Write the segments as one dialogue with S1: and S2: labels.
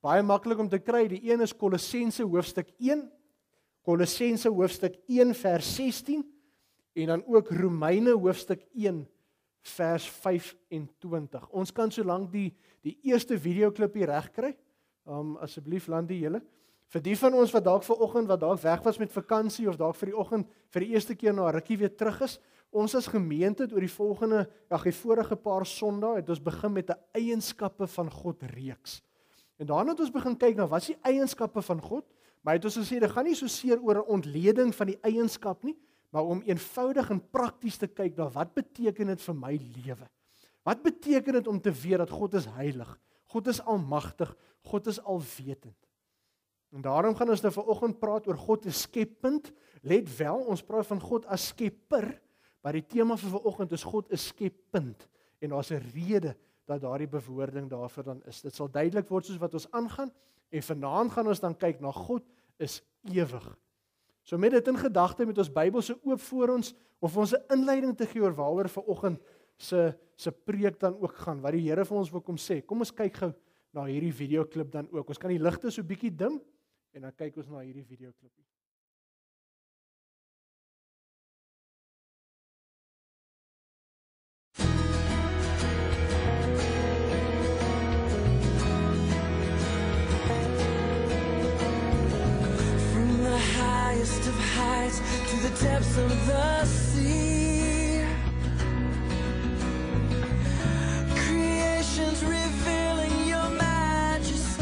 S1: baie maklik om te kry. Die een is Kolossense hoofstuk 1, Kolossense hoofstuk 1 vers 16 en dan ook Romeine hoofstuk 1 vers 25. Ons kan solank die eerste videoklip hier regkry. Asseblief land die julle. Vir die van ons wat dalk vanoggend wat dalk weg was met vakansie of dalk vir die oggend vir die eerste keer na 'n rukkie weer terug is, ons as gemeente het oor die vorige paar Sondae het ons begin met 'n eienskappe van God reeks. En daarna het ons begin kyk na wat is die eienskappe van God, maar het ons gesê dit gaan nie so seer oor 'n ontleding van die eienskap nie, maar om eenvoudig en prakties te kyk na wat beteken dit vir my lewe. Wat beteken dit om te weet dat God is heilig, God is almagtig, God is alwetend. En daarom gaan ons nou vanoggend praat oor God is skepend. Let wel, ons praat van God as skepper, maar die tema vir vanoggend is God is skepend. En daar's 'n rede dat daardie bewoording daarvoor dan is. Dit sal duidelik word soos wat ons aangaan. En vanaand gaan ons dan kyk na God is ewig. So met dit in gedagte met ons Bybel so oop voor ons, of ons 'n inleiding te gee oor waaroor vanoggend se preek dan ook gaan, wat die Here vir ons wil kom sê. Kom ons kyk gou na hierdie videoklip dan ook. Ons kan die ligte so bietjie dim en dan kyk ons na hierdie videoklip.
S2: From the highest of heights to the depths of the sea, creation's revealing your majesty.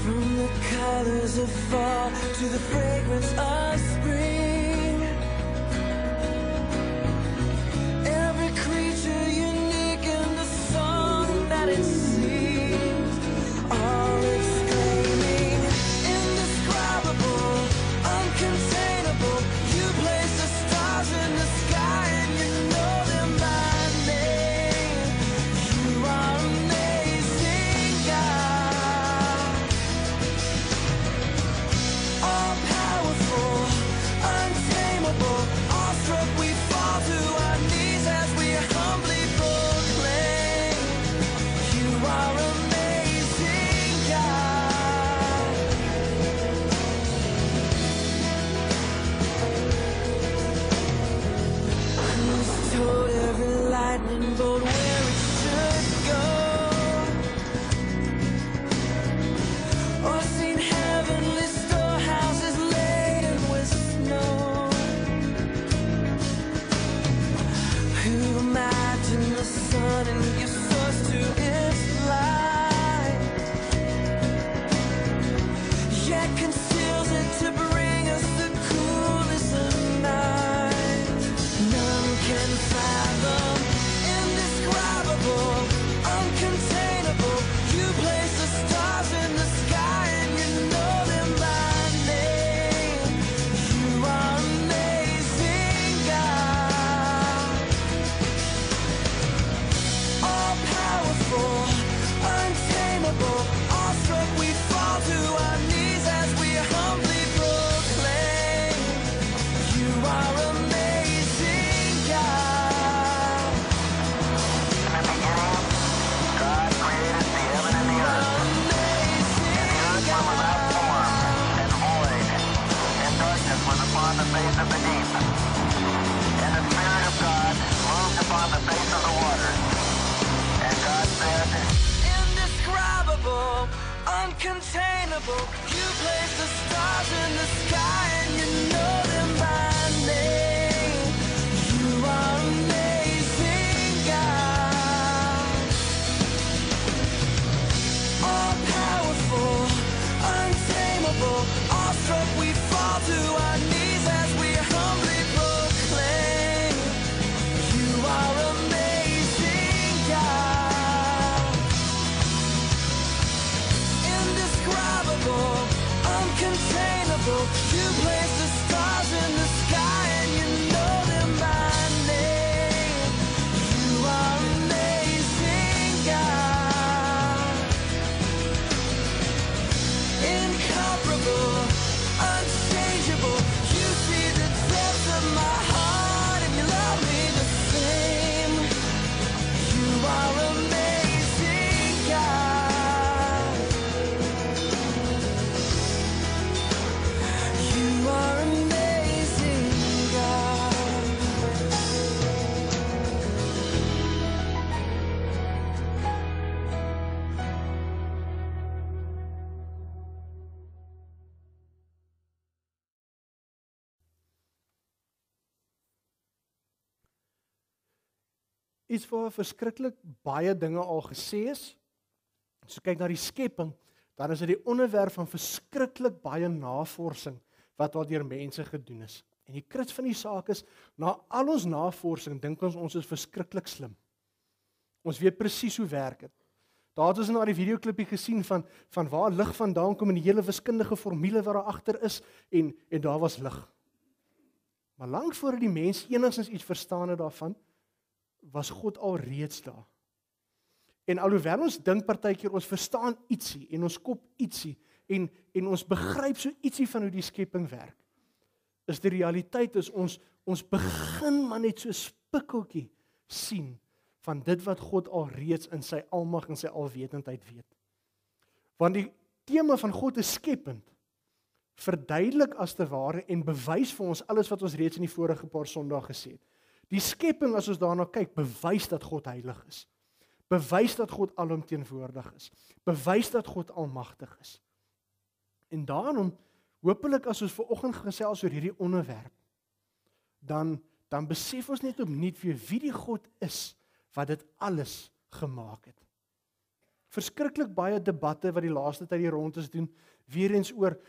S2: From the colors of fall to the fragrance of spring, every creature unique in the song that it sings, all exclaiming, indescribable, uncontainable. You place the stars in the sky and you know them by name. You are amazing, God. All powerful, untamable, awestruck we fall to our knees as we humbly proclaim. You are amazing, God. Who's told every lightning bolt where it should go, or seen heavenly storehouses laden with snow? Who imagined the sun and gives source to its light, yet conceals it to bring us the coolest of nights? None can fathom, indescribable, uncontainable. You place the stars in the sky and you know them by name. You are amazing, God. All powerful, untamable, awestruck we fall to our knees as we humbly proclaim. You are amazing, God.
S3: In the beginning, God created the heaven and the earth.
S2: Amazing,
S3: Earth was without form and void, and darkness was upon the face of the deep. And the Spirit of God moved upon the face of the waters. And God said,
S2: indescribable, uncontainable. You place the stars in the sky and you know them by name. You are amazing, God. All powerful, untamable, awestruck we fall to our knees as we humbly proclaim. You are amazing, God. Indescribable, uncontainable. You place the stars in the sky and you
S1: iets waar verskriklik baie dinge al gesê is. As jy kyk na die skepping, dan is dit die onderwerp van verskriklik baie navorsing wat al deur mense gedoen is. En die kruks van die saak is, na al ons navorsing dink ons is verskriklik slim. Ons weet presies hoe werk dit. Daar het ons na die videoklippie gesien van waar lig vandaan kom en die hele wiskundige formule wat daar agter is en daar was lig. Maar lank voor die mens enigstens iets verstaan het daarvan, was God al reeds daar. En alhoewel ons dink partykeer ons verstaan ietsie en ons kop ietsie en ons begryp so ietsie van hoe die skepping werk, is die realiteit is ons begin maar net so spikkeltjie sien van dit wat God al reeds in sy almag en sy alwetendheid weet. Want die tema van God is skepend, verduidelik as te ware en bewys vir ons alles wat ons reeds in die vorige paar Sondae gesê het. Die skepping, as ons daarna kyk, bewys dat God heilig is. Bewys dat God alomteenwoordig is. Bewys dat God almagtig is. En daarom, hopelik as ons vanoggend gesels oor hierdie onderwerp, dan besef ons net opnuut weer wie die God is wat dit alles gemaak het. Verskriklik baie debatte wat die laaste tyd hier rond is doen, weer eens oor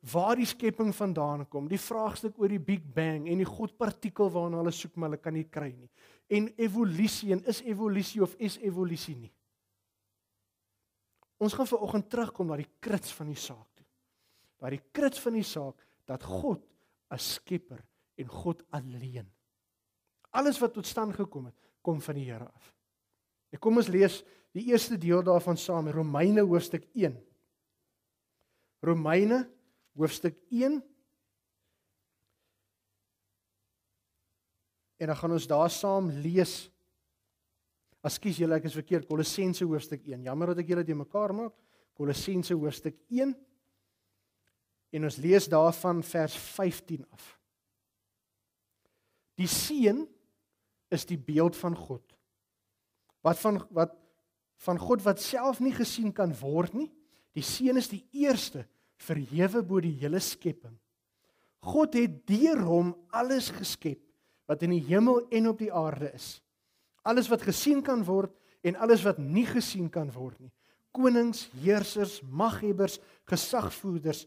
S1: waar die skepping vandaan kom, die vraagstuk oor die Big Bang en die godpartikel waarna hulle soek, maar hulle kan nie kry nie. En evolusie, en is evolusie of is evolusie nie. Ons gaan vanoggend terugkom na die kruts van die saak toe. Na die kruts van die saak, dat God as skepper en God alleen. Alles wat tot stand gekom het, kom van die Here af. En kom ons lees die eerste deel daarvan saam, Romeine hoofstuk 1. Romeine hoofstuk 1. En dan gaan ons daar saam lees. Ekskuus julle, ek is verkeerd, Kolossense hoofstuk 1. Jammer dat ek julle dit mekaar maak. Kolossense hoofstuk 1. En ons lees daarvan vers 15 af. Die seun is die beeld van God. Wat van God wat self nie gesien kan word nie. Die seun is die eerste verhewe bo die hele skepping. God het deur hom alles geskep wat in die hemel en op die aarde is. Alles wat gesien kan word en alles wat nie gesien kan word nie. Konings, heersers, maghebbers, gesagvoerders,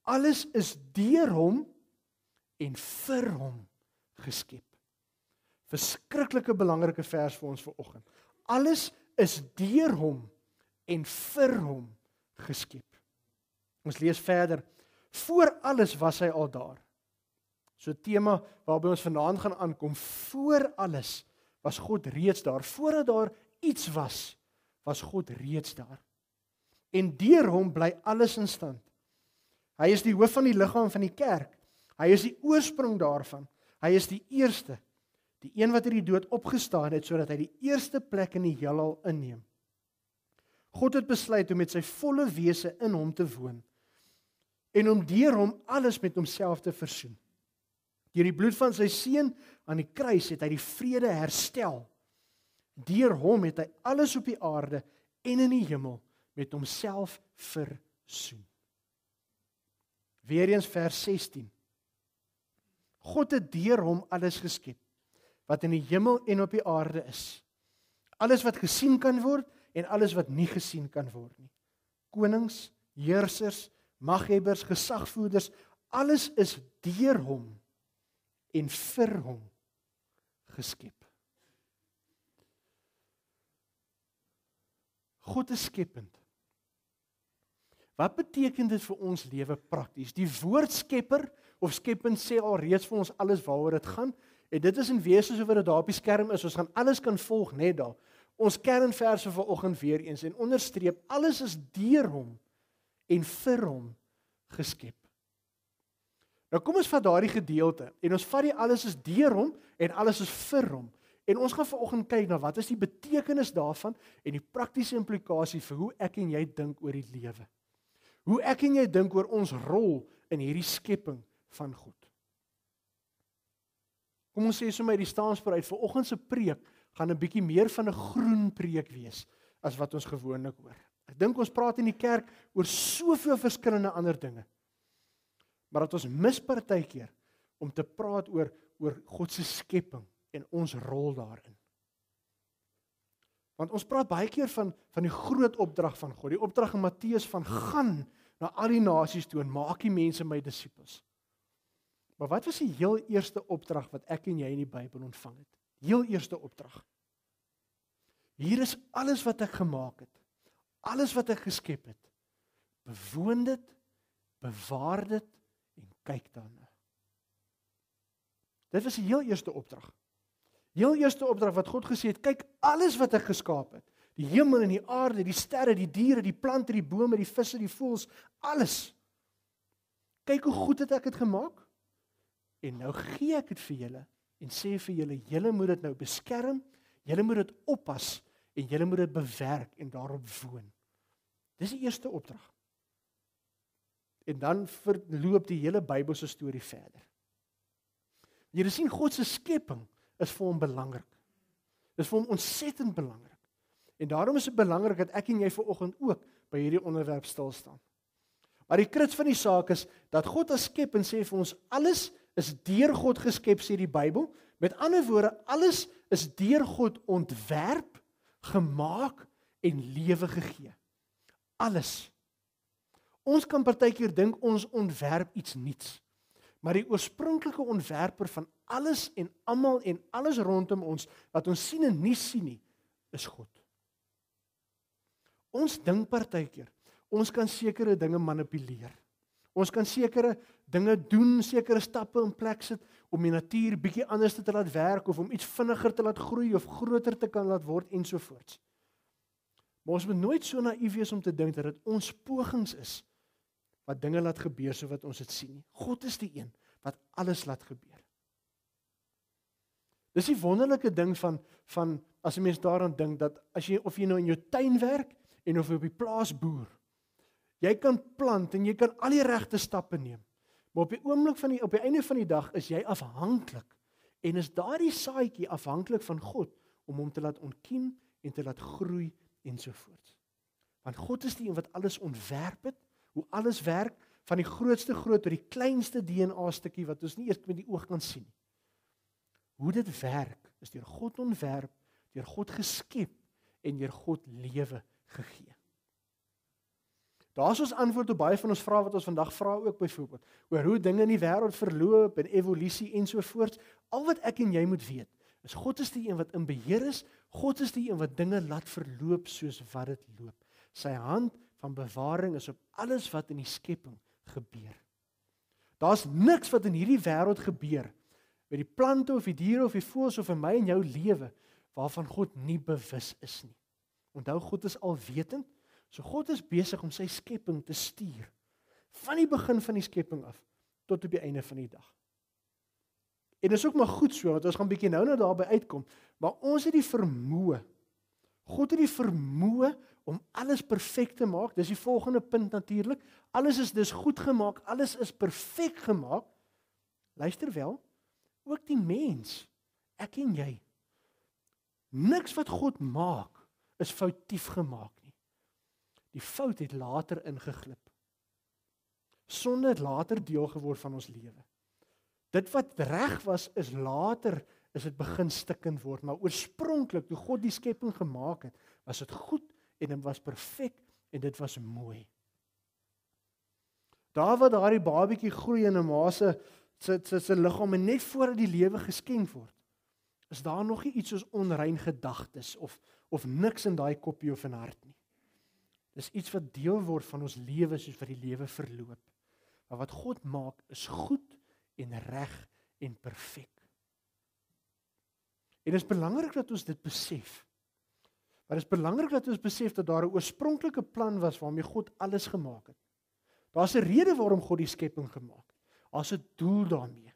S1: alles is deur hom en vir hom geskep. Verskriklike belangrike vers vir ons vanoggend. Alles is deur hom en vir hom geskep. Ons lees verder. Voor alles was hy al daar. So 'n tema waarby ons vanaand gaan aankom. Voor alles was God reeds daar. Voordat daar iets was God reeds daar. En deur hom bly alles in stand. Hy is die hoof van die liggaam van die kerk. Hy is die oorsprong daarvan. Hy is die eerste. Die een wat uit die dood opgestaan het, sodat hy die eerste plek in die heelal inneem. God het besluit om met sy volle wese in hom te woon en om deur hom alles met homself te versoen. Deur die bloed van sy seun aan die kruis het hy die vrede herstel. Deur hom het hy alles op die aarde en in die hemel met homself versoen. Weereens vers 16. God het deur hom alles geskep wat in die hemel en op die aarde is. Alles wat gesien kan word en alles wat nie gesien kan word nie. Konings, heersers, maghebbers, gesagvoerders, alles is deur hom en vir hom geskep. God is skepend. Wat beteken dit vir ons lewe prakties? Die woord skepper of skepend sê al reeds vir ons alles waaroor dit gaan. En dit is in wese so wat dit daar op die skerm is. Ons gaan alles kan volg net daar. Ons kernverse vanoggend weer eens en onderstreep, alles is deur hom en vir hom geskep. Nou kom ons vat daardie gedeelte en ons vat die alles is deur hom en alles is vir hom. En ons gaan vanoggend kyk na wat is die betekenis daarvan en die praktiese implikasie vir hoe ek en jy dink oor die lewe. Hoe ek en jy dink oor ons rol in hierdie skepping van God. Kom ons sê sommer die staanspoor uit, vanoggend se preek gaan 'n bietjie meer van 'n groen preek wees as wat ons gewoonlik hoor. Ek dink ons praat in die kerk oor soveel verskillende ander dinge. Maar dat ons mis partykeer om te praat oor God se skepping en ons rol daarin. Want ons praat baie keer van die groot opdrag van God, die opdrag in Matteus van gaan na al die nasies toe en maak die mense my disippels. Maar wat was die heel eerste opdrag wat ek en jy in die Bybel ontvang het? Heel eerste opdrag. Hier is alles wat ek gemaak het. Alles wat ek geskep het. Bewoon dit, bewaar dit en kyk daarna. Dit was die heel eerste opdrag. Heel eerste opdrag wat God gesê het, kyk alles wat ek geskaap het. Die hemel en die aarde, die sterre, die diere, die plante, die bome, die visse, die voëls, alles. Kyk hoe goed het ek dit gemaak? En nou gee ek dit vir julle en sê vir julle, julle moet dit nou beskerm, julle moet dit oppas en julle moet dit bewerk en daarop woon. Dis die eerste opdrag. En dan verloop die hele Bybelse storie verder. Jy sien God se skepping is vir hom belangrik. Dis vir hom ontsettend belangrik. En daarom is dit belangrik dat ek en jy vanoggend ook by hierdie onderwerp stil staan. Maar die krits van die saak is dat God as skep en sê vir ons alles is deur God geskep, sê die Bybel. Met ander woorde, alles is deur God ontwerp, gemaak en lewe gegee. Alles. Ons kan partykeer dink ons ontwerp iets nuuts. Maar die oorspronklike ontwerper van alles en almal en alles rondom ons wat ons sien en nie sien nie, is God. Ons dink partykeer, ons kan sekere dinge manipuleer. Ons kan sekere dinge doen, sekere stappe in plek sit om die natuur bietjie anders te laat werk of om iets vinniger te laat groei of groter te kan laat word ensovoorts. Maar ons moet nooit so naïef wees om te dink dat dit ons pogings is wat dinge laat gebeur so wat ons dit sien nie. God is die een wat alles laat gebeur. Dis die wonderlike ding van as 'n mens daaraan dink dat of jy nou in jou tuin werk en of jy op die plaas boer, jy kan plant en jy kan al die regte stappe neem. Maar op die einde van die dag is jy afhanklik en is daardie saadjie afhanklik van God om hom te laat ontkiem en te laat groei ensovoorts. Want God is die een wat alles ontwerp het, hoe alles werk, van die grootste groot tot die kleinste DNA stukkie wat ons nie eers met die oog kan sien nie. Hoe dit werk is deur God ontwerp, deur God geskep en deur God lewe gegee. Daar is ons antwoord op baie van ons vrae wat ons vandag vra ook byvoorbeeld, oor hoe dinge in die wêreld verloop en evolusie ensovoorts. Al wat ek en jy moet weet, is God is die een wat in beheer is, God is die een wat dinge laat verloop soos wat dit loop. Sy hand van bewaring is op alles wat in die skepping gebeur. Daar's niks wat in hierdie wêreld gebeur, met die plante of die diere of die voëls of in my en jou lewe, waarvan God nie bewus is nie. Onthou, God is alwetend, so God is besig om sy skepping te stuur, van die begin van die skepping af, tot op die einde van die dag. En dit is ook maar goed so, want ons gaan bietjie nou daarby uitkom, maar ons het die vermoë, God het die vermoë om alles perfek te maak. Dis die volgende punt natuurlik. Alles is dus goed gemaak, alles is perfek gemaak. Luister wel, ook die mens, ek en jy. Niks wat God maak is foutief gemaak nie. Die fout het later ingeglip. Sonde het later deel geword van ons lewe. Dit wat reg was is later is dit begin stikkend word, maar oorspronklik toe God die skepping gemaak het, was dit goed en dit was perfek en dit was mooi. Daar waar daardie babatjie groei in 'n ma se liggaam en net voordat die lewe geskenk word, is daar nog nie iets soos onrein gedagtes of niks in daai koppie of in hart nie. Dis iets wat deel word van ons lewe soos wat die lewe verloop. Maar wat God maak is goed en reg en perfek. En dit is belangrik dat ons dit besef. Maar dit is belangrik dat ons besef dat daar 'n oorspronklike plan was waarmee God alles gemaak het. Daar's 'n rede waarom God die skepping gemaak het. Daar's 'n doel daarmee.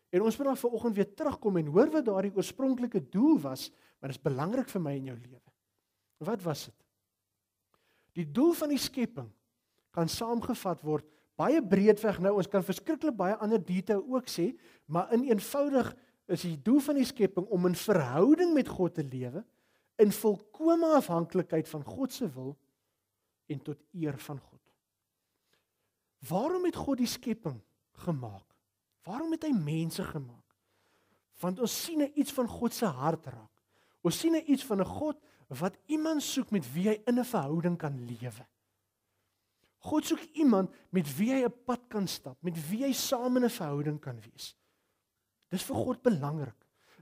S1: En ons moet dan vanoggend weer terugkom en hoor wat daardie oorspronklike doel was, maar dit is belangrik vir my in jou lewe. Wat was dit? Die doel van die skepping kan saamgevat word baie breedweg nou, ons kan verskriklik baie ander detail ook sê, maar in eenvoudig is die doel van die skepping om in verhouding met God te lewe, in volkome afhanklikheid van God se wil en tot eer van God. Waarom het God die skepping gemaak? Waarom het hy mense gemaak? Want ons sien iets van God se hart raak. Ons sien iets van 'n God wat iemand soek met wie hy in 'n verhouding kan lewe. God soek iemand met wie hy 'n pad kan stap, met wie hy saam in 'n verhouding kan wees. Dis vir God belangrik.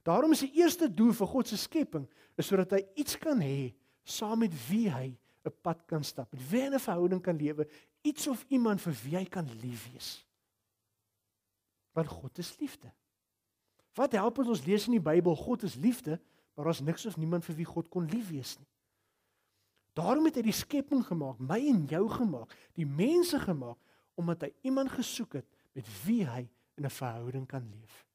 S1: Daarom is die eerste doel vir God se skepping is sodat hy iets kan hê saam met wie hy 'n pad kan stap, met wie hy in 'n verhouding kan lewe, iets of iemand vir wie hy kan lief wees. Want God is liefde. Wat help ons lees in die Bybel God is liefde, maar daar's niks of niemand vir wie God kon lief wees nie. Daarom het hy die skepping gemaak, my en jou gemaak, die mense gemaak, omdat hy iemand gesoek het met wie hy in 'n verhouding kan leef.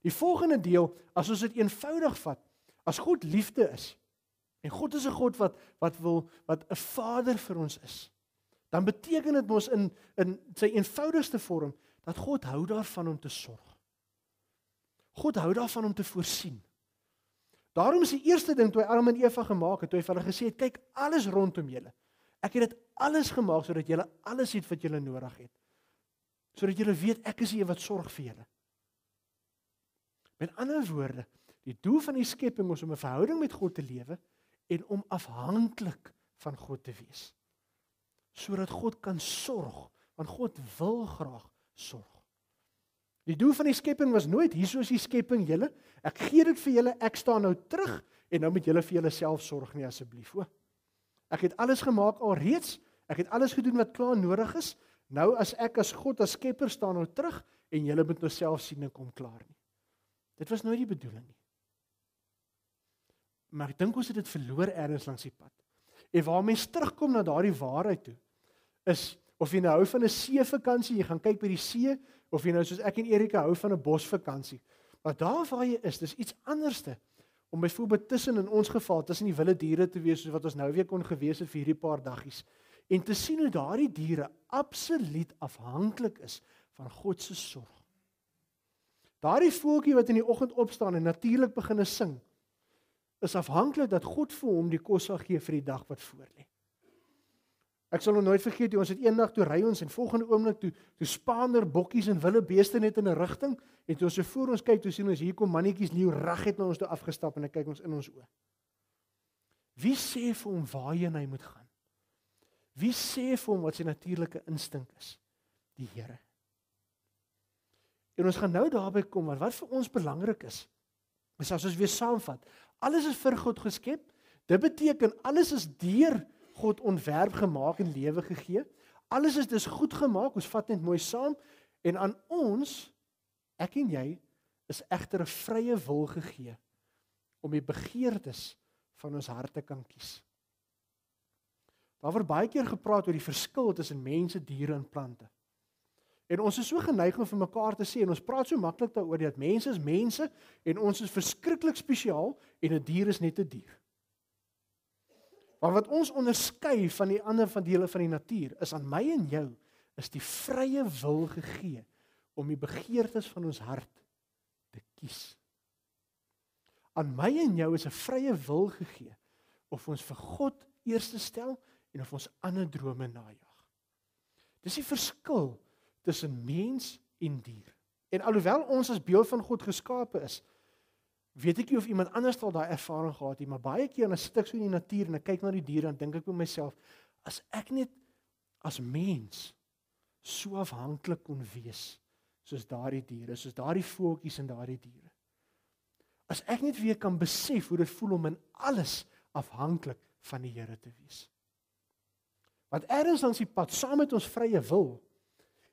S1: Die volgende deel, as ons dit eenvoudig vat, as God liefde is, en God is 'n God wat 'n Vader vir ons is, dan beteken dit mos in sy eenvoudigste vorm, dat God hou daarvan om te sorg. God hou daarvan om te voorsien. Daarom is die eerste ding toe hy Adam en Eva gemaak het, toe hy vir hulle gesê het, kyk, alles rondom julle. Ek het dit alles gemaak sodat julle alles het wat julle nodig het. Sodat julle weet ek is die wat sorg vir julle. Met ander woorde, die doel van die skepping is om 'n verhouding met God te lewe en om afhanklik van God te wees. Sodat God kan sorg, want God wil graag sorg. Die doel van die skepping was nooit, hier is die skepping julle, ek gee dit vir julle, ek staan nou terug, en nou moet julle vir julle self sorg nie asseblief. Ek het alles gemaak alreeds, ek het alles gedoen wat klaar nodig is, nou as ek as God as skepper staan nou terug, en julle moet nou self sien en kom klaar nie. Dit was nooit die bedoeling nie. Maar ek dink ons het dit verloor ergens langs die pad. En waar mens terugkom na daardie waarheid toe, is, of jy nou hou van 'n seevakansie, jy gaan kyk by die see, of jy nou soos ek en Erika hou van 'n bosvakansie. Maar daar waar jy is, dis iets anderste, om byvoorbeeld tussen in ons geval, tussen die wilde diere te wees, soos wat ons nou weer kon gewees het vir hierdie paar daggies, en te sien hoe daardie diere absoluut afhanklik is van God se sorg. Daardie voeltjie wat in die oggend opstaan en natuurlik begin sing, is afhanklik dat God vir hom die kos sal gee vir die dag wat voorlê. Ek sal nog nooit vergeet, ons het eendag toe ry ons en volgende oomblik toe spaander bokkies en wilde beeste net in 'n rigting en toe ons so voor ons kyk, toe sien ons hier kom mannetjies leeu reguit na ons toe afgestap en hy kyk ons in ons oë. Wie sê vir hom waarheen hy moet gaan? Wie sê vir hom wat sy natuurlike instink is? Die Here. En ons gaan nou daarby kom, maar wat vir ons belangrik is as ons weer saamvat, alles is vir God geskep, dit beteken alles is deur God ontwerp gemaak en lewe gegee, alles is dus goed gemaak, ons vat net mooi saam, en aan ons, ek en jy, is egter 'n vrye wil gegee, om die begeertes van ons hart te kan kies. Daar word baie keer gepraat oor die verskil tussen mense, diere en plante. En ons is so geneig om vir mekaar te sê, en ons praat so maklik daaroor, dat mense is mense, en ons is verskriklik spesiaal, en 'n dier is net 'n dier. Maar wat ons onderskei van die ander van dele van die natuur, is aan my en jou, is die vrye wil gegee, om die begeertes van ons hart te kies. Aan my en jou is 'n vrye wil gegee, of ons vir God eerste stel, en of ons ander drome najag. Dis die verskil tussen mens en dier. En alhoewel ons as beeld van God geskape is, weet ek nie of iemand anders al daai ervaring gehad het, maar baie keer dan sit ek so in die natuur en ek kyk na die diere en dink ek by myself, as ek net as mens so afhanklik kon wees, soos daardie diere, soos daardie voeltjies en daardie diere. As ek net weer kan besef hoe dit voel om in alles afhanklik van die Here te wees. Want ergens langs die pad, saam met ons vrye wil,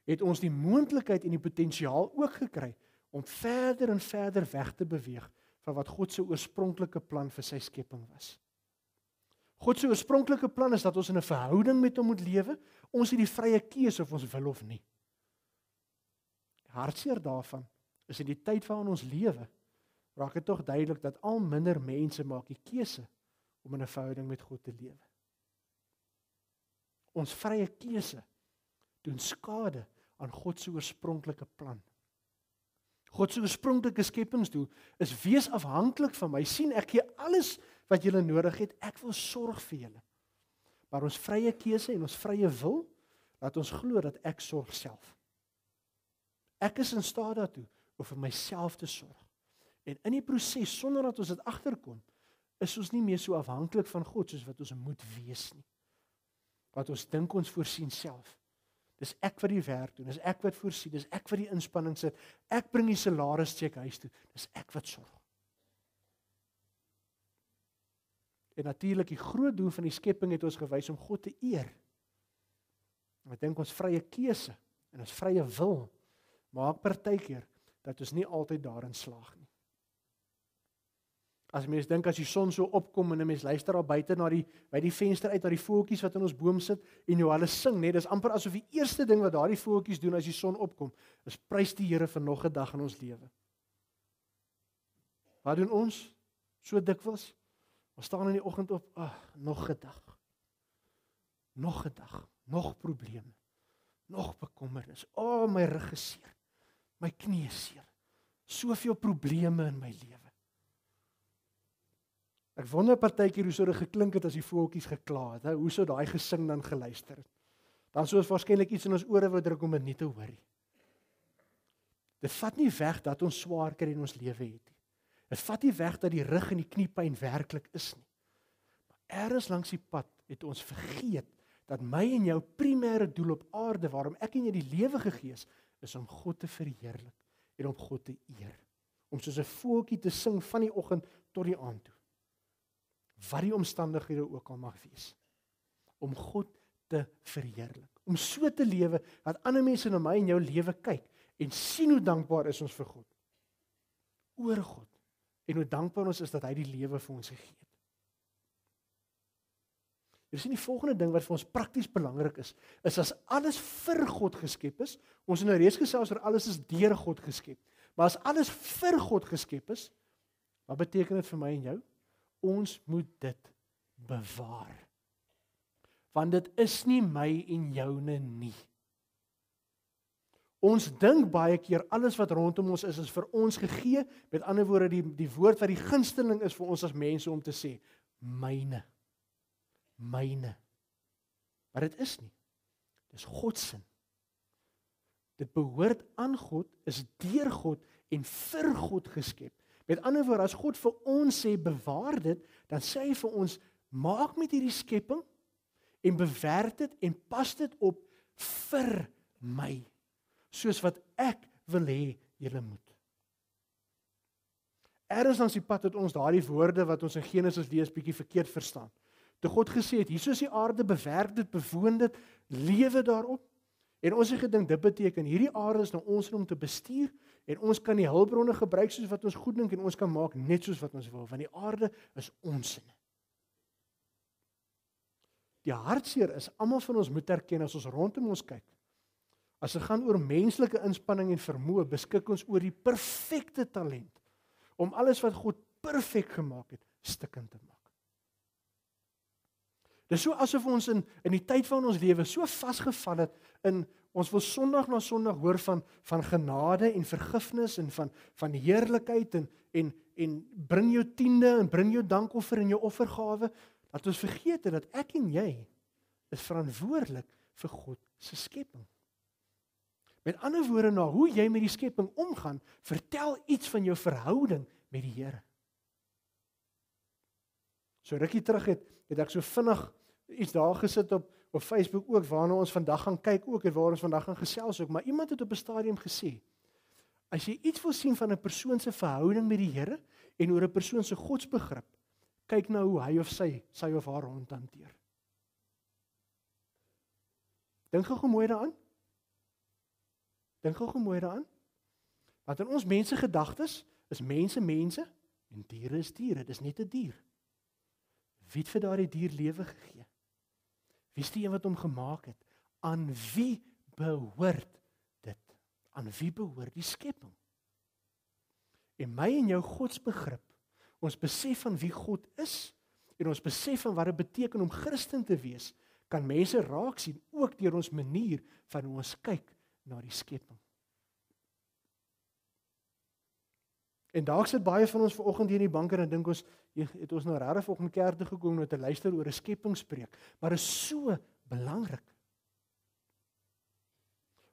S1: het ons die moontlikheid en die potensiaal ook gekry om verder en verder weg te beweeg van wat God se oorspronklike plan vir sy skepping was. God se oorspronklike plan is dat ons in 'n verhouding met hom moet lewe, ons het die vrye keuse of ons wil of nie. Die hartseer daarvan is in die tyd waarin ons lewe, raak dit tog duidelik dat al minder mense maak die keuse om in 'n verhouding met God te lewe. Ons vrye keuse doen skade aan God se oorspronklike plan. God se oorspronklike skepingsdoel is wees afhanklik van my. Sien, ek gee alles wat julle nodig het, ek wil sorg vir julle. Maar ons vrye keuse en ons vrye wil, laat ons glo dat ek sorg self. Ek is in staat daartoe om vir myself te sorg. En in die proses, sonder dat ons dit agterkom, is ons nie meer so afhanklik van God soos wat ons moet wees nie. Wat ons dink ons voorsien self. Dis ek wat die werk doen, dis ek wat voorsien, dis ek wat die inspanning sit, ek bring die salarischeck huis toe, dis ek wat sorg. En natuurlik, die groot doel van die skepping het ons gewys om God te eer. En ek dink ons vrye keuse en ons vrye wil maak partykeer dat ons nie altyd daarin slaag nie. As mens dink as die son so opkom en 'n mens luister daar buite by die venster uit na die voeltjies wat in ons boom sit en hoe hulle sing, dis amper asof die eerste ding wat daardie voeltjies doen as die son opkom, is prys die Here vir nog 'n dag in ons lewe. Wat doen ons so dikwels? Ons staan in die oggend op, nog 'n dag. Nog 'n dag, nog probleme, nog bekommernis. My rug is seer, my knie is seer. Soveel probleme in my lewe. Ek wonder partykeer hoe sou dit geklink het as die voeltjies gekla het, hoe sou daai gesing dan geluister het. Dan sou ons waarskynlik iets in ons ore wou druk om dit nie te hoor nie. Dit vat nie weg dat ons swaar kry in ons lewe het nie. Dit vat nie weg dat die rug en die kniepyn werklik is nie. Maar ergens langs die pad het ons vergeet dat my en jou primêre doel op aarde, waarom ek en jy die lewe gegee is om God te verheerlik en om God te eer. Om soos 'n voeltjie te sing van die oggend tot die aand toe. Wat die omstandighede ook al mag wees. Om God te verheerlik. Om so te lewe dat ander mense na my en jou lewe kyk en sien hoe dankbaar is ons vir God. Oor God. En hoe dankbaar ons is dat hy die lewe vir ons gegee het. Jy sien die volgende ding wat vir ons prakties belangrik is as alles vir God geskep is, ons het nou reeds gesels oor alles is deur God geskep, maar as alles vir God geskep is, wat beteken dit vir my en jou? Ons moet dit bewaar. Want dit is nie my en joune nie. Ons dink baie keer alles wat rondom ons is vir ons gegee, met ander woorde die woord wat die gunsteling is vir ons as mense om te sê, myne. Myne. Maar dit is nie. Dis God se. Dit behoort aan God, is deur God en vir God geskep. Met ander woorde, as God vir ons sê bewaar dit, dan sê hy vir ons maak met hierdie skepping en bewerk dit en pas dit op vir my, soos wat ek wil hê julle moet. Ergens langs die pad het ons daardie woorde wat ons in Genesis lees bietjie verkeerd verstaan. Toe God gesê het, hier is die aarde, bewerk dit, bewoon dit, lewe daarop. En ons het gedink, dit beteken, hierdie aarde is nou ons om te bestuur, en ons kan die hulpbronne gebruik soos wat ons goed dink, en ons kan maak net soos wat ons wil, want die aarde is ons. Die hartseer is, almal van ons moet erken, as ons rondom ons kyk, as dit gaan oor menslike inspanning en vermoë, beskik ons oor die perfekte talent, om alles wat God perfek gemaak het, stikkend te maak. Dis so asof ons in die tyd van ons lewe so vasgeval het in, ons wil Sondag na Sondag hoor van genade en vergifnis en van heerlikheid en bring jou tiende en bring jou dankoffer en jou offergawe, dat ons vergeet het dat ek en jy is verantwoordelik vir God se skepping. Met ander woorde, na hoe jy met die skepping omgaan, vertel iets van jou verhouding met die Here. So rukkie terug het ek so vinnig iets daar gesit op Facebook ook, waarna ons vandag gaan kyk ook, en waar ons vandag gaan gesels ook, maar iemand het op 'n stadium gesê, as jy iets wil sien van 'n persoon se verhouding met die Here, en oor 'n persoon se godsbegrip, kyk na hoe hy of sy of haar hond hanteer. Dink gou mooi daaraan. Dink gou mooi daaraan. Want in ons mense gedagtes, is mense en diere is diere, dis net 'n dier. Wie het vir daardie dier lewe gegee? Wie is die een wat hom gemaak het? Aan wie behoort dit? Aan wie behoort die skepping? En my en jou godsbegrip, ons besef van wie God is, en ons besef van wat dit beteken om Christen te wees, kan mense raak sien, ook deur ons manier van hoe ons kyk na die skepping. En dalk sit baie van ons vanoggend hier in die bank en dink ons, het ons nou regtig vanoggend kerk toe gekom om te luister oor 'n skepingspreek, maar dit is so belangrik.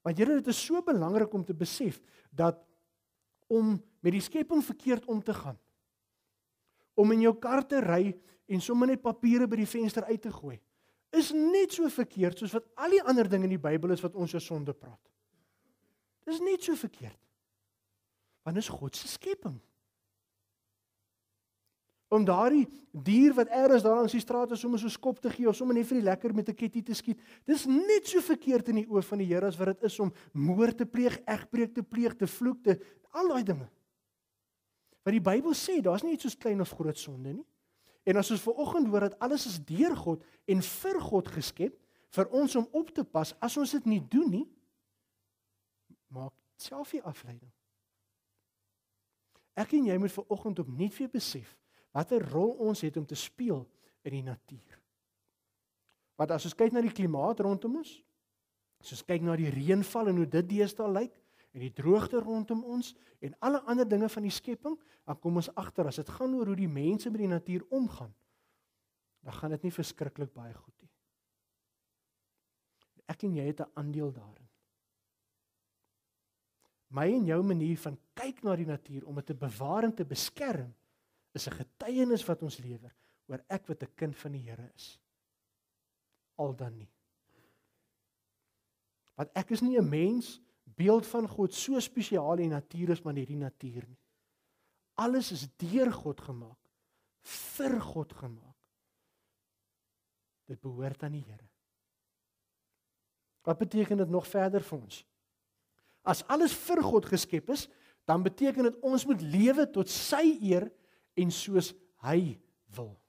S1: Want julle, dit is so belangrik om te besef dat om met die skepping verkeerd om te gaan, om in jou kar te ry en sommer net papiere by die venster uit te gooi, is net so verkeerd soos wat al die ander dinge in die Bybel is wat ons oor sonde praat. Dis net so verkeerd. Want is God se skepping. Om daardie dier wat ergens daar langs die straat is, sommer so skop te gee, of sommer net vir die lekker met 'n ketty te skiet, dis net so verkeerd in die oë van die Here as wat dit is om moord te pleeg, egbreek te pleeg, te vloek, al daai dinge. Want die Bybel sê, daar's nie iets soos klein of groot sonde nie. En as ons vanoggend hoor dat alles is deur God en vir God geskep, vir ons om op te pas, as ons dit nie doen nie, maak self die afleiding. Ek en jy moet vanoggend opnuut weer besef watter rol ons het om te speel in die natuur. Want as ons kyk na die klimaat rondom ons, as ons kyk na die reënval en hoe dit deesdae lyk, en die droogte rondom ons, en alle ander dinge van die skepping, dan kom ons agter, as dit gaan oor hoe die mense met die natuur omgaan, dan gaan dit nie verskriklik baie goed nie. Ek en jy het 'n aandeel daarin. My en jou manier van kyk na die natuur, om dit te bewaar en te beskerm, is 'n getuienis wat ons lewer, oor ek wat 'n kind van die Here is. Al dan nie. Want ek is nie 'n mens, beeld van God, so spesiaal in die natuur is, maar nie die natuur nie. Alles is deur God gemaak, vir God gemaak. Dit behoort aan die Here. Wat beteken dit nog verder vir ons? As alles vir God geskep is, dan beteken dit ons moet lewe tot sy eer en soos hy wil.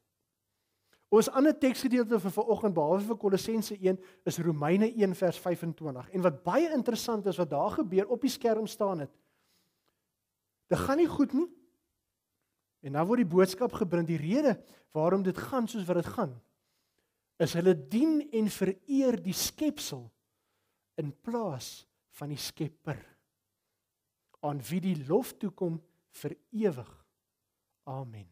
S1: Ons ander teksgedeelte vir vanoggend, behalwe vir Kolossense 1, is Romeine 1 vers 25. En wat baie interessant is, wat daar gebeur, op die skerm staan het. Dit gaan nie goed nie. En nou word die boodskap gebring, die rede waarom dit gaan soos wat dit gaan, is hulle dien en vereer die skepsel in plaas van die Skepper, aan wie die lof toekom vir ewig. Amen.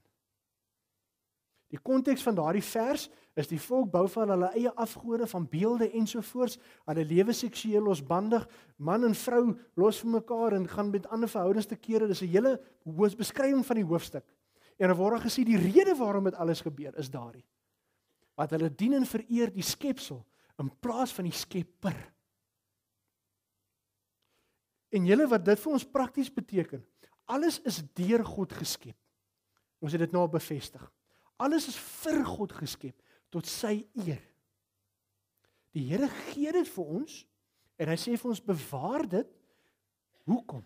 S1: Die konteks van daardie vers is die volk bou van hulle eie afgode, van beelde ensovoorts, hulle lewe seksueel losbandig, man en vrou los van mekaar en gaan met ander verhoudings te kere. Dis 'n hele beskrywing van die hoofstuk. En er word gesê die rede waarom dit alles gebeur is daardie. Want hulle dien en vereer die skepsel in plaas van die Skepper. En julle wat dit vir ons prakties beteken, alles is deur God geskep. Ons het dit nou al bevestig. Alles is vir God geskep, tot sy eer. Die Here gee dit vir ons, en hy sê vir ons, bewaar dit. Hoekom?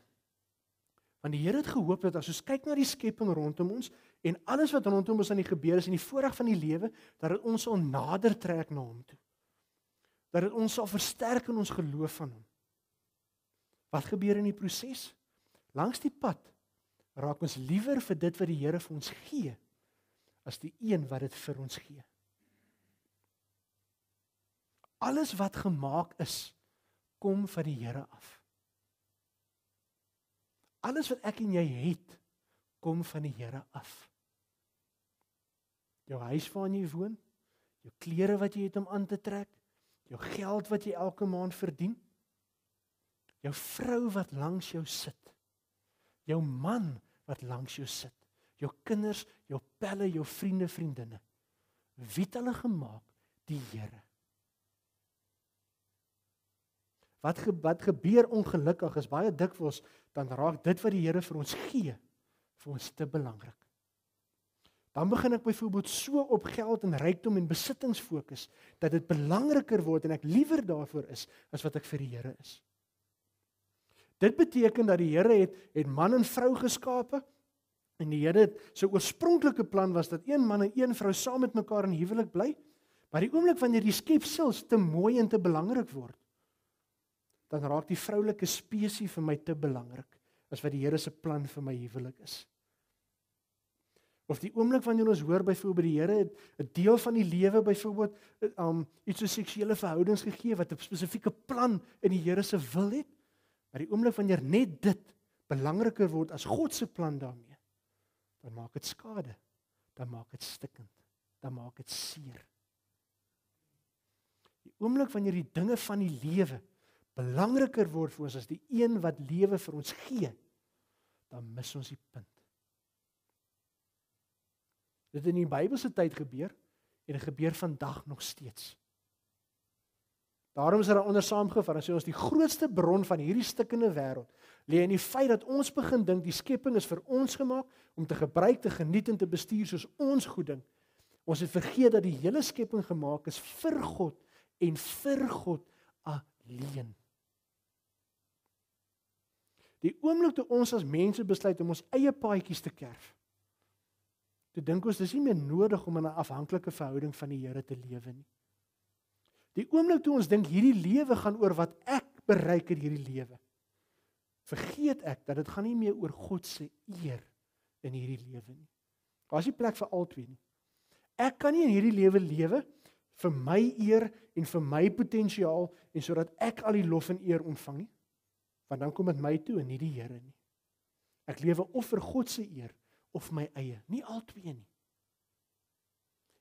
S1: Want die Here het gehoop dat as ons kyk na die skepping rondom ons, en alles wat rondom ons aan die gebeur is, en die voorreg van die lewe, dat dit ons sal nader trek na hom toe. Dat dit ons sal versterk in ons geloof van hom. Wat gebeur in die proses? Langs die pad, raak ons liewer vir dit wat die Here vir ons gee, as die een wat dit vir ons gee. Alles wat gemaak is, kom van die Here af. Alles wat ek en jy het, kom van die Here af. Jou huis waarin jy woon, jou klere wat jy het om aan te trek, jou geld wat jy elke maand verdien, jou vrou wat langs jou sit, jou man wat langs jou sit, jou kinders, jou pelle, jou vriende, vriendinne. Wie het hulle gemaak? Die Here. Wat gebeur ongelukkig is baie dikwels, dan raak dit wat die Here vir ons gee, vir ons te belangrik. Dan begin ek byvoorbeeld so op geld en rykdom en besittings fokus, dat dit belangriker word en ek liewer daarvoor is, as wat ek vir die Here is. Dit beteken dat die Here het man en vrou geskape, en die Here sy oorspronklike plan was dat een man en een vrou saam met mekaar in huwelik bly, maar die oomblik wanneer die skepsels te mooi en te belangrik word, dan raak die vroulike spesie vir my te belangrik, as wat die Here se plan vir my huwelik is. Of die oomblik wanneer ons hoor byvoorbeeld die Here het 'n deel van die lewe byvoorbeeld iets so seksuele verhoudings gegee, wat 'n spesifieke plan in die Here se wil het, maar die oomblik wanneer net dit belangriker word as God se plan daarmee, dan maak dit skade, dan maak dit stikkend, dan maak dit seer. Die oomblik wanneer die dinge van die lewe belangriker word vir ons as die een wat lewe vir ons gee, dan mis ons die punt. Dit het in die Bybelse tyd gebeur en dit gebeur vandag nog steeds. Daarom is daaronder saamgevat, as ons die grootste bron van hierdie stikkende wêreld lê in die feit dat ons begin dink die skepping is vir ons gemaak om te gebruik, te geniet en te bestuur soos ons goed dink. Ons het vergeet dat die hele skepping gemaak is vir God en vir God alleen. Die oomblik toe ons as mense besluit om ons eie paadjies te kerf, toe dink ons dis nie meer nodig om in 'n afhanklike verhouding van die Here te lewe nie. Die oomblik toe ons dink hierdie lewe gaan oor wat ek bereik in hierdie lewe, vergeet ek dat dit gaan nie meer oor God se eer in hierdie lewe nie. Daar is nie plek vir albei nie. Ek kan nie in hierdie lewe lewe vir my eer en vir my potensiaal en sodat ek al die lof en eer ontvang nie, want dan kom dit my toe en nie die Here nie. Ek lewe of vir God se eer of my eie, nie albei nie.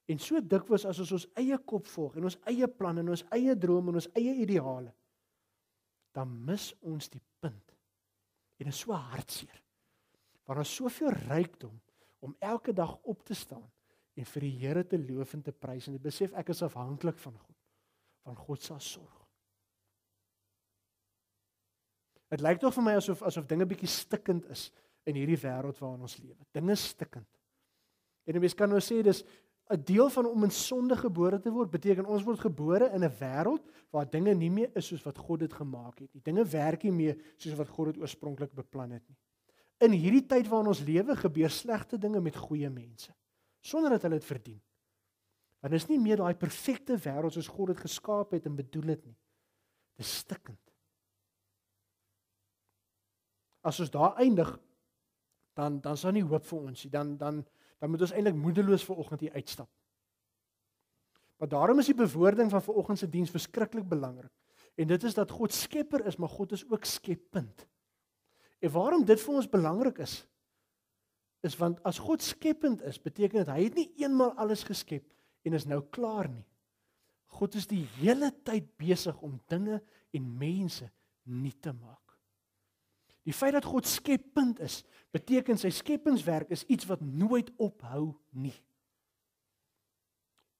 S1: En so dikwels as ons eie kop volg en ons eie planne en ons eie drome en ons eie ideale, dan mis ons die punt. En dit is so hartseer. Want daar is soveel rykdom om elke dag op te staan en vir die Here te loof en te prys en te besef ek is afhanklik van God. Van God se sorg. Dit lyk tog vir my asof dinge bietjie stikkend is in hierdie wêreld waarin ons lewe. Dinge stikkend. En 'n mens kan nou sê dis 'n deel van om in sonde gebore te word, beteken ons word gebore in 'n wêreld waar dinge nie meer is soos wat God dit gemaak het nie. Dinge werk nie meer soos wat God dit oorspronklik beplan het nie. In hierdie tyd waarin ons lewe, gebeur slegte dinge met goeie mense, sonder dat hulle dit verdien. Want dit is nie meer daai perfekte wêreld soos God dit geskaap het en bedoel het nie. Dit is stikkend. As ons daar eindig, dan is daar nie hoop vir ons nie. Dan moet ons eintlik moedeloos vanoggend hier uitstap. Maar daarom is die bewoording van vanoggend se diens verskriklik belangrik. En dit is dat God skepper is, maar God is ook skepend. En waarom dit vir ons belangrik is want as God skepend is, beteken dit hy het nie eenmaal alles geskep en is nou klaar nie. God is die hele tyd besig om dinge en mense nuut te maak. Die feit dat God skepend is, beteken sy skepingswerk is iets wat nooit ophou nie.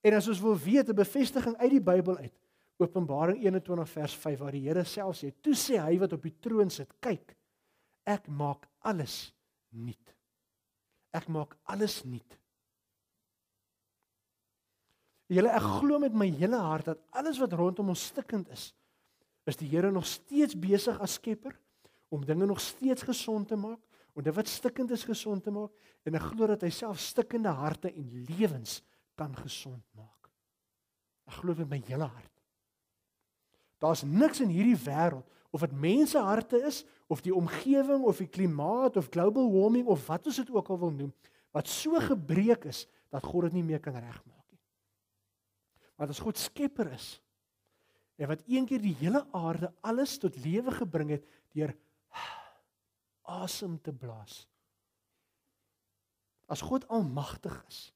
S1: En as ons wil weet, 'n bevestiging uit die Bybel uit, Openbaring 21 vers 5, waar die Here self sê, toe sê hy wat op die troon sit, kyk, ek maak alles nuut. Ek maak alles nuut. Julle, ek glo met my hele hart dat alles wat rondom ons stikkend is die Here nog steeds besig as skepper, om dinge nog steeds gesond te maak, om dit wat stikkend is gesond te maak, en ek glo dat hy self stikkende harte en lewens kan gesond maak. Ek glo met my hele hart. Daar's niks in hierdie wêreld, of dit mense harte is, of die omgewing, of die klimaat, of global warming, of wat ons dit ook al wil noem, wat so gebreek is, dat God dit nie meer kan regmaak nie. Want as God skepper is, en wat een keer die hele aarde alles tot lewe gebring het, deur asem te blaas. As God almagtig is,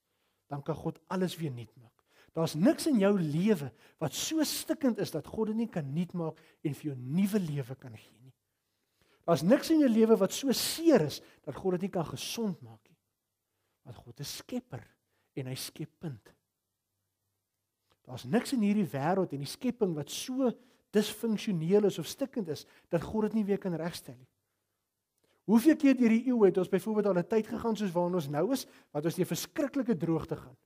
S1: dan kan God alles weer nuut maak. Daar's niks in jou lewe wat so stikkend is dat God dit nie kan nuut maak en vir jou nuwe lewe kan gee nie. Daar's niks in jou lewe wat so seer is dat God dit nie kan gesond maak nie. Want God is skepper en hy skepend. Daar's niks in hierdie wêreld en die skepping wat so disfunksioneel is of stikkend is dat God dit nie weer kan regstel nie. Hoeveel keer deur die eeue het ons byvoorbeeld al 'n tyd gegaan soos waarin ons nou is, wat ons deur verskriklike droogte gaan.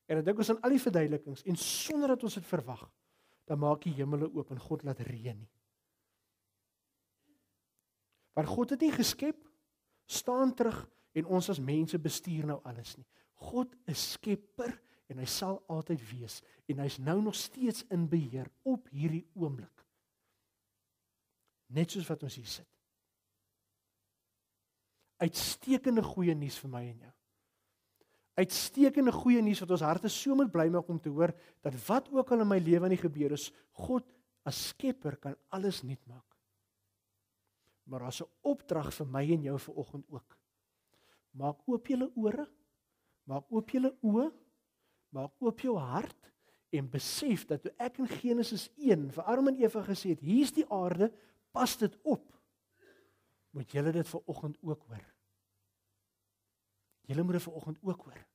S1: En dan dink ons aan al die verduidelikings en sonder dat ons dit verwag, dan maak die hemele oop en God laat reën nie. Want God het nie geskep, staan terug en ons as mense bestuur nou alles nie. God is skepper en hy sal altyd wees en hy's nou nog steeds in beheer op hierdie oomblik. Net soos wat ons hier sit. Uitstekende goeie nuus vir my en jou. Uitstekende goeie nuus wat ons harte so moet bly maak om te hoor, dat wat ook al in my lewe nie gebeur is, God as skepper kan alles nuut maak. Maar daar's 'n opdrag vir my en jou vanoggend ook. Maak oop julle ore, maak oop julle oë, maak oop jou hart en besef dat toe ek in Genesis 1 vir Adam en Eva gesê het, hier's die aarde, pas dit op. Moet julle dit vanoggend ook hoor. Julle moet dit vanoggend ook hoor.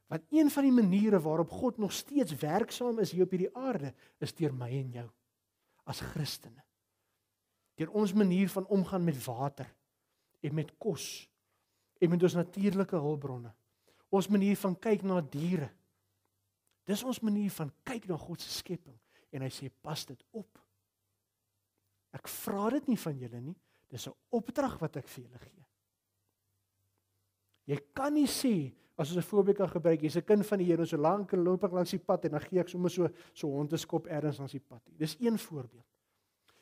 S1: Want een van die maniere waarop God nog steeds werksaam is hier op hierdie aarde, is deur my en jou, as Christene. Deur ons manier van omgaan met water, en met kos, en met ons natuurlike hulpbronne. Ons manier van kyk na diere. Dis ons manier van kyk na God se skepping. En hy sê, pas dit op. Ek vra dit nie van julle nie, dis 'n opdrag wat ek vir julle gee. Jy kan nie sê, as ons 'n voorbeeld kan gebruik, jy's 'n kind van die Here, so lank loop ek langs die pad en dan gee ek sommer so hondeskop ergens langs die pad. Dis een voorbeeld.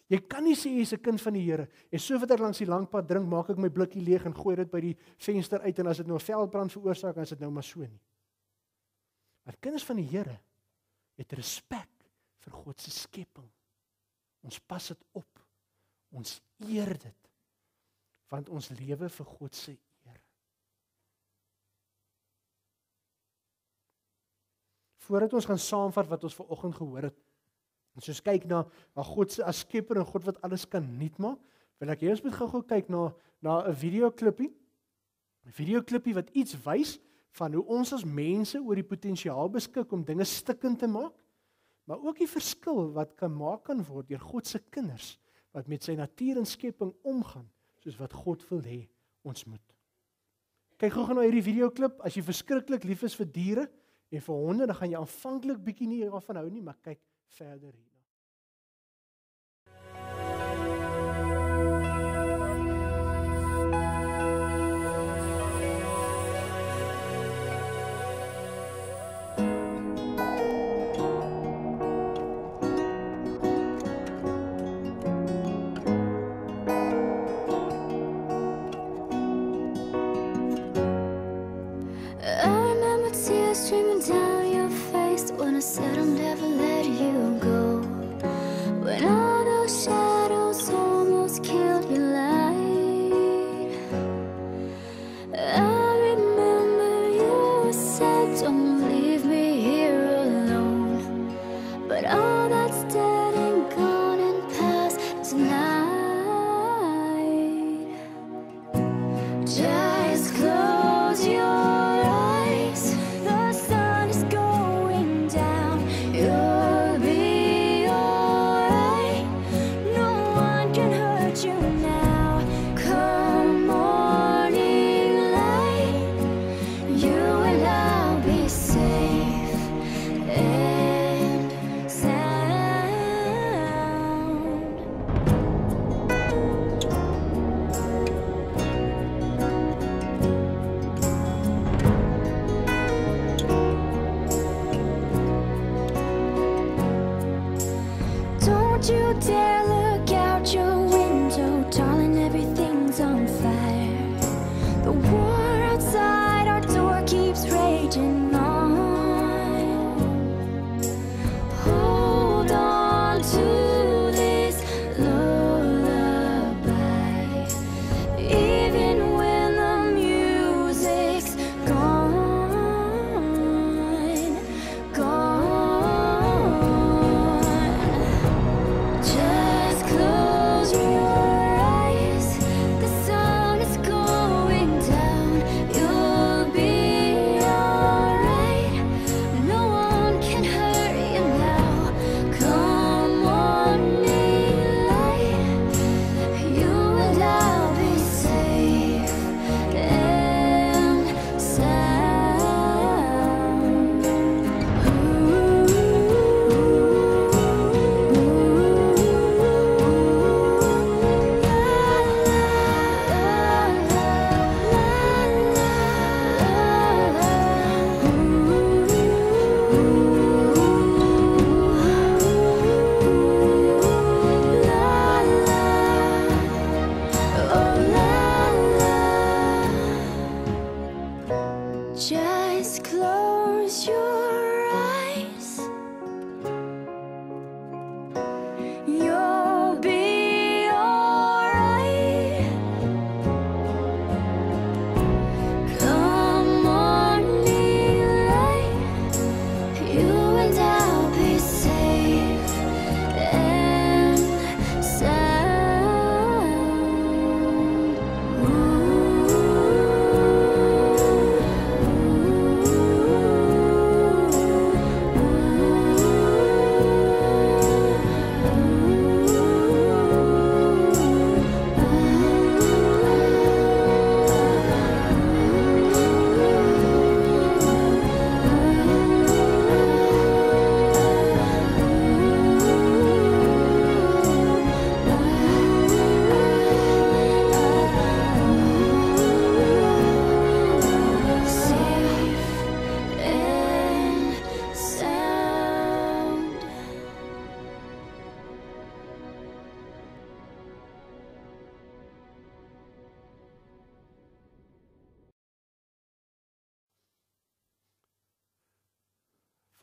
S1: Jy kan nie sê jy's 'n kind van die Here en so wat ek langs die lang pad drink, maak ek my blikkie leeg en gooi dit by die venster uit en as dit nou 'n veldbrand veroorsaak, dan is dit nou maar so nie. Maar kinders van die Here het respek vir God se skepping. Ons pas dit op. Ons eer dit. Want ons lewe vir God se eer. Voordat ons gaan saamvat wat ons vanoggend gehoor het, as ons kyk na God se as skepper en God wat alles kan nuut maak, wil ek hê ons moet gou-gou kyk na 'n videoklippie. 'n Videoklippie wat iets wys van hoe ons as mense oor die potensiaal beskik om dinge stikkend te maak, maar ook die verskil wat gemaak kan word deur God se kinders wat met sy natuur en skepping omgaan soos wat God wil hê ons moet. Kyk gou-gou na hierdie videoklip. As jy verskriklik lief is vir diere en vir honde, dan gaan jy aanvanklik bietjie nie daarvan hou nie, maar kyk verder hierna.
S4: I remember tears streaming down your face when I said I'll never let you go. When all those shadows almost killed your light, I remember you said don't leave me here alone. But all that's dead and gone and past tonight. Just close your eyes. The sun is going down. You'll be alright. No one can hurt you now. Come morning light, you and I'll be safe and sound. Don't you dare look out your window, darling, everything's on fire. The war outside our door keeps raging on. Hold on to this lullaby, even when the music's gone. Just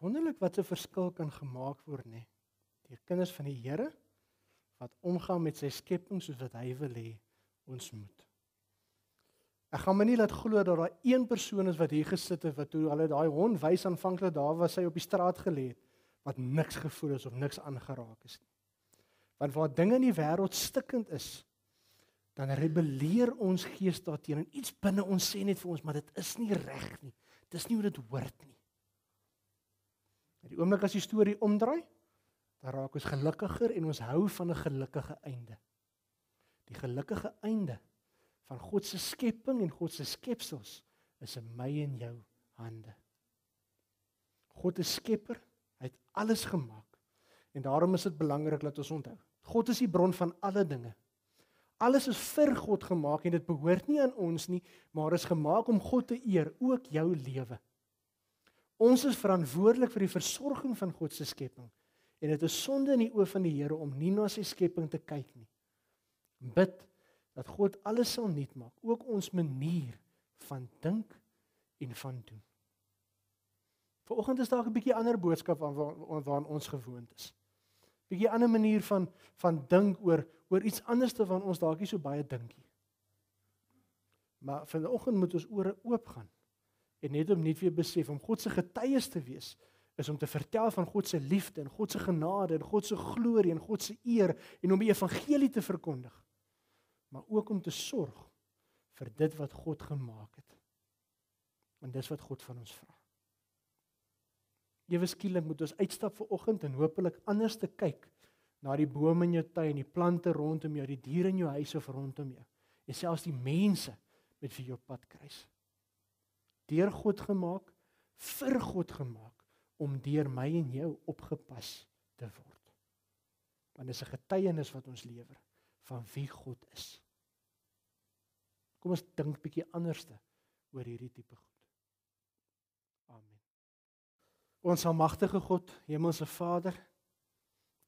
S1: Wonderlik wat 'n verskil kan gemaak word, nê? Deur kinders van die Here wat omgaan met sy skepping soos wat hy wil hê ons moet. Ek gaan my nie laat glo dat daar een persoon is wat hier gesit het wat toe hulle daai hond wys aanvanklik daar was hy op die straat gelê het wat niks gevoel is of niks aangeraak is nie. Want waar dinge in die wêreld stikkend is, dan rebelleer ons gees daarteen en iets binne ons sê net vir ons maar dit is nie reg nie. Dis nie hoe dit hoort nie. In die oomblik as die storie omdraai, dan raak ons gelukkiger en ons hou van 'n gelukkige einde. Die gelukkige einde van God se skepping en God se skepsels is in my en jou hande. God is skepper, hy het alles gemaak. En daarom is dit belangrik dat ons onthou. God is die bron van alle dinge. Alles is vir God gemaak en dit behoort nie aan ons nie, maar is gemaak om God te eer, ook jou lewe. Ons is verantwoordelik vir die versorging van God se skepping. En dit is sonde in die oë van die Here om nie na sy skepping te kyk nie. Bid dat God alles sal nuut maak, ook ons manier van dink en van doen. Vanoggend is daar 'n bietjie ander boodskap waaraan ons gewoond is. Bietjie ander manier van dink oor iets anders te van ons dalk nie so baie dink nie. Maar vanoggend moet ons ore oop gaan en net om net weer besef om God se getuies te wees is om te vertel van God se liefde en God se genade en God se glorie en God se eer en om die evangelie te verkondig. Maar ook om te sorg vir dit wat God gemaak het. Want dis wat God van ons vra. Ewe skielik moet ons uitstap vanoggend en hopelik anders te kyk na die bome in jou tuin, die plante rondom jou, die diere in jou huis of rondom jou, en selfs die mense met wie jy op pad kruis. Deur God gemaak, vir God gemaak, om deur my en jou opgepas te word. Want dis 'n getuienis wat ons lewer van wie God is. Kom ons dink bietjie anderste oor hierdie tipe goed. Amen. Ons almagtige God, Hemelse Vader,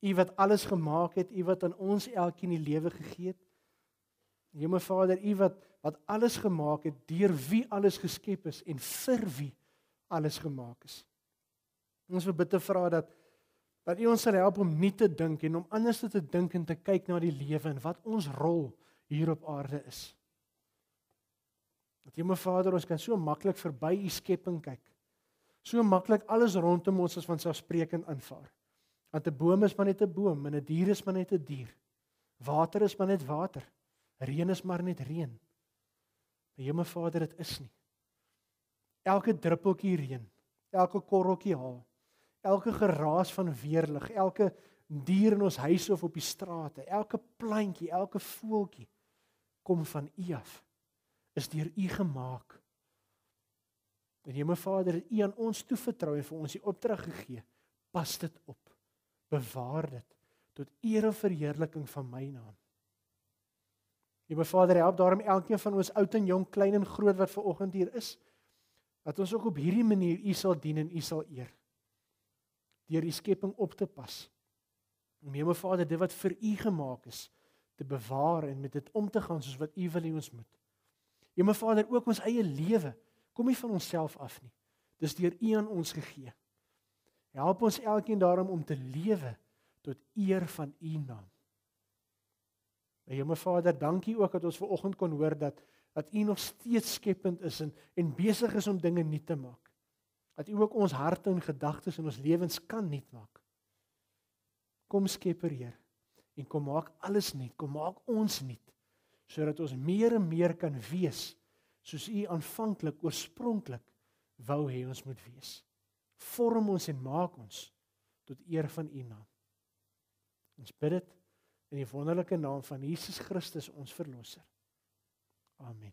S1: U wat alles gemaak het, U wat aan ons elkeen die lewe gegee het. Hemelse Vader, U wat alles gemaak het, deur wie alles geskep is en vir wie alles gemaak is. Ons wil bid te vra dat U ons sal help om nie te dink en om anders te dink en te kyk na die lewe en wat ons rol hier op aarde is. Dat Hemelse Vader, ons kan so maklik verby U skepping kyk. So maklik alles rondom ons as vanselfsprekend aanvaar. Want 'n boom is maar net 'n boom en 'n dier is maar net 'n dier. Water is maar net water. Reën is maar net reën. Maar Hemelse Vader, dit is nie. Elke druppeltjie reën, elke korreltjie haal, elke geraas van weerlig, elke dier in ons huis of op die strate, elke plantjie, elke voeltjie kom van U af. Is deur U gemaak. En Hemelse Vader, het U aan ons toevertrou en vir ons die opdrag gegee. Pas dit op. Bewaar dit tot eer en verheerliking van my naam. Hemelse Vader, help daarom elkeen van ons oud en jong, klein en groot wat vanoggend hier is, dat ons ook op hierdie manier U sal dien en U sal eer. Deur U skepping op te pas. Om Hemelse Vader, dit wat vir U gemaak is, te bewaar en met dit om te gaan soos wat U wil hê ons moet. Hemelse Vader, ook ons eie lewe, kom nie van onsself af nie. Dis deur U aan ons gegee. Help ons elkeen daarom om te lewe tot eer van U naam. Hemelse Vader, dankie ook dat ons vanoggend kon hoor dat U nog steeds skepend is en besig is om dinge nuut te maak. Dat U ook ons harte en gedagtes en ons lewens kan nuut maak. Kom Skepper Heer, en kom maak alles nuut, kom maak ons nuut, sodat ons meer en meer kan wees, soos U aanvanklik, oorspronklik, wou hê ons moet wees. Vorm ons en maak ons tot eer van U naam. Ons bid dit in die wonderlike naam van Jesus Christus, ons Verlosser. Amen.